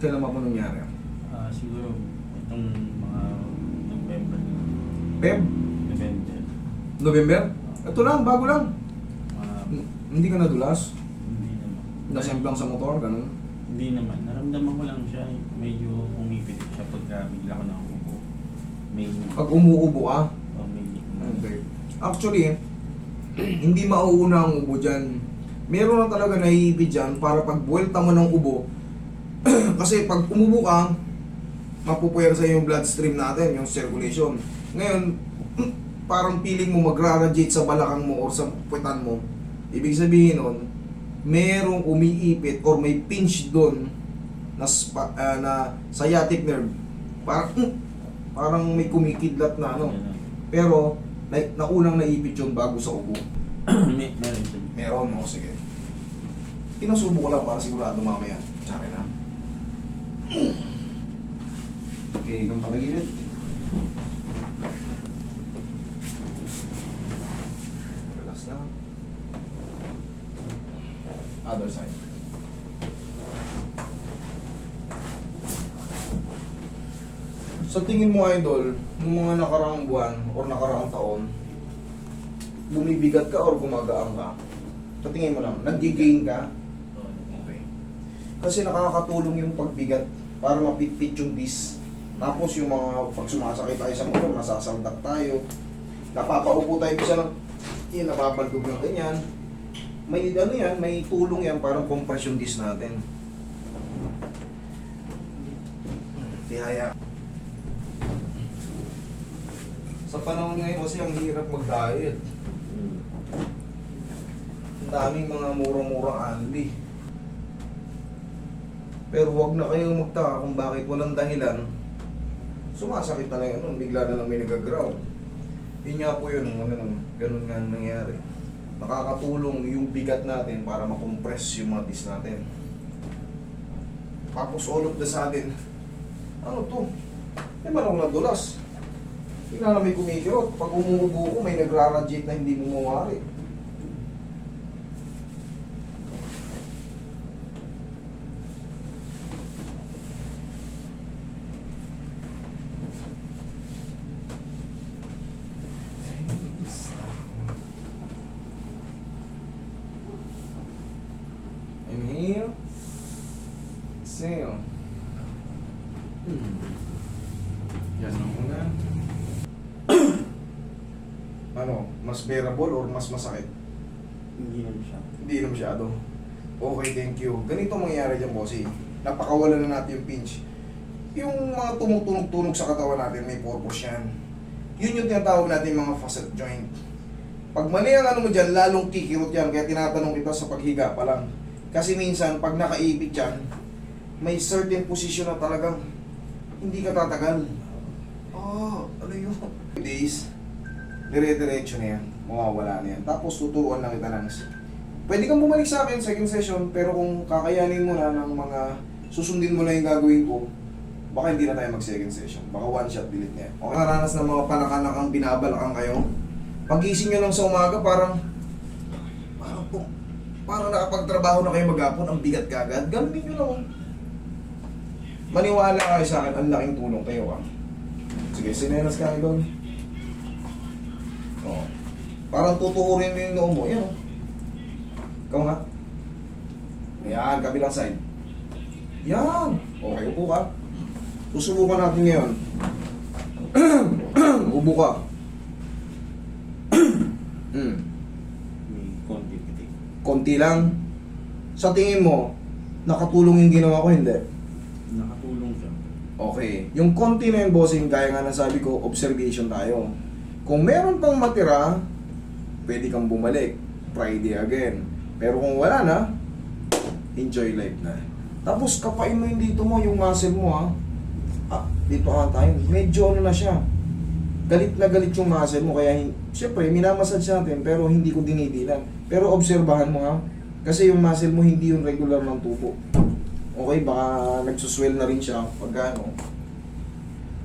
Kailan ba po nangyari? Siguro itong mga November. Feb? November. November? Ito lang, bago lang. Mga- Hindi ka nadulas? hindi naman. Nasemplang sa motor, ganun? Hindi naman. Naramdaman ko lang siya. Medyo umipit siya pagka bigla ko nakaupo. May... Pag umuubo ka? Oh, may... Okay. Actually, hindi mauuna ang ubo dyan. Meron lang talaga naiibig dyan para pag buwelta mo ng ubo. Kasi pag umubo ka, mapupuyer sa yung bloodstream natin, yung circulation. Ngayon, parang feeling mo magra-radiate sa balakang mo or sa puwetan mo. Ibig sabihin nun, merong umiipit or may pinch doon na, na sciatic nerve. Parang may kumikidlat na ano. Pero, naunang naipit yun bago sa ubo. Meron din. Meron, no? Sige. Pinasubo ko lang para sigurado mamaya. Tsaka na. Okay, kung patagilid. Relax lang. Other side. Sa tingin mo, idol, ng mga nakaraang buwan or nakaraang taon, bumibigat ka or gumagaang ka? Sa tingin mo lang, nag-gain ka? Okay. Kasi nakakatulong yung pagbigat para mapitpit yung disc. Tapos yung mga pag sumasakit tayo sa motor, nasasaldak tayo. Napapaupo tayo bisa ng napapaldog ng ganyan. May ano yan, may tulong yan, parang compress yung disc natin. Tihaya. Sa panahon ngayon kasi ang hirap mag-diet. Ang daming mga murang-murang anli. Pero wag na kayong magtaka kung bakit walang dahilan. Sumasakit na lang yun, bigla na lang may nag-ground. Yun nga po yun, ganun nga nangyari. Nakakatulong yung bigat natin para makompress yung mga disc natin. Tapos all of the sudden, ano to? May manong nadulas. Tingnan na may kumikirot. Pag umuubo ko, may nagra-radiate na hindi mo mawari. Inhale. Exhale. Yan ang muna. Ano, mas bearable or mas masakit? Hindi naman siya. Hindi na masyado. Okay, thank you. Ganito mangyayari dyan, bossy. Napakawala na natin yung pinch. Yung mga tumutunog-tunog sa katawan natin, may purpose yan. Yun yung tinatawag natin mga facet joint. Pag mali ang ano mo dyan, lalong kikirot yan. Kaya tinatanong kita sa paghiga pa lang. Kasi minsan, pag nakaipit yan, may certain position na talagang hindi ka tatagal. Ano yun? Days, dire-diretso na yan. Mawawala na yan. Tapos tuturuan lang kita ng... Pwede kang bumalik sa akin, second session, pero kung kakayanin mo na ng mga... Susundin mo na yung gagawin ko, baka hindi na tayo mag-second session. Baka one shot, delete na yan. Okay, naranas ng mga panakanakang binabalakan kayo. Pagising nyo lang sa umaga, parang nakapagtrabaho na kayo maghapon, ang bigat kagad. Ganunin nyo lang. Maniwala kayo sa akin, ang laking tulong kayo. Sige, sinelas ka doon. Parang tutuurin mo yung noo mo. Yan. Ikaw nga. Ayan, kabilang side. Yan. Okay, upo ka. Susubukan natin ngayon. Upo ka. May konti pitik. Konti lang. Sa tingin mo, nakatulong yung ginawa ko, hindi? Nakatulong siya. Okay. Yung konti na yung bossing, gaya nga na sabi ko, observation tayo. Kung meron pang matira, pwede kang bumalik. Friday again. Pero kung wala na, enjoy life na. Tapos kapain mo yung dito mo, yung muscle mo ha. Dito ka tayo. Medyo ano na siya. Galit na galit yung muscle mo. Kaya, syempre, minamassage natin, pero hindi ko dinidilan. Pero obserbahan mo ha. Kasi yung muscle mo, hindi yung regular ng tubo. Okay, baka nagsuswell na rin siya pagka ano.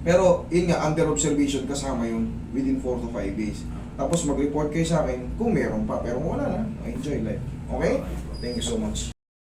Pero, yun nga, under observation kasama yun within 4 to 5 days. Tapos mag-report kayo sa akin kung meron pa. Pero kung wala na, enjoy life. Okay? Thank you so much.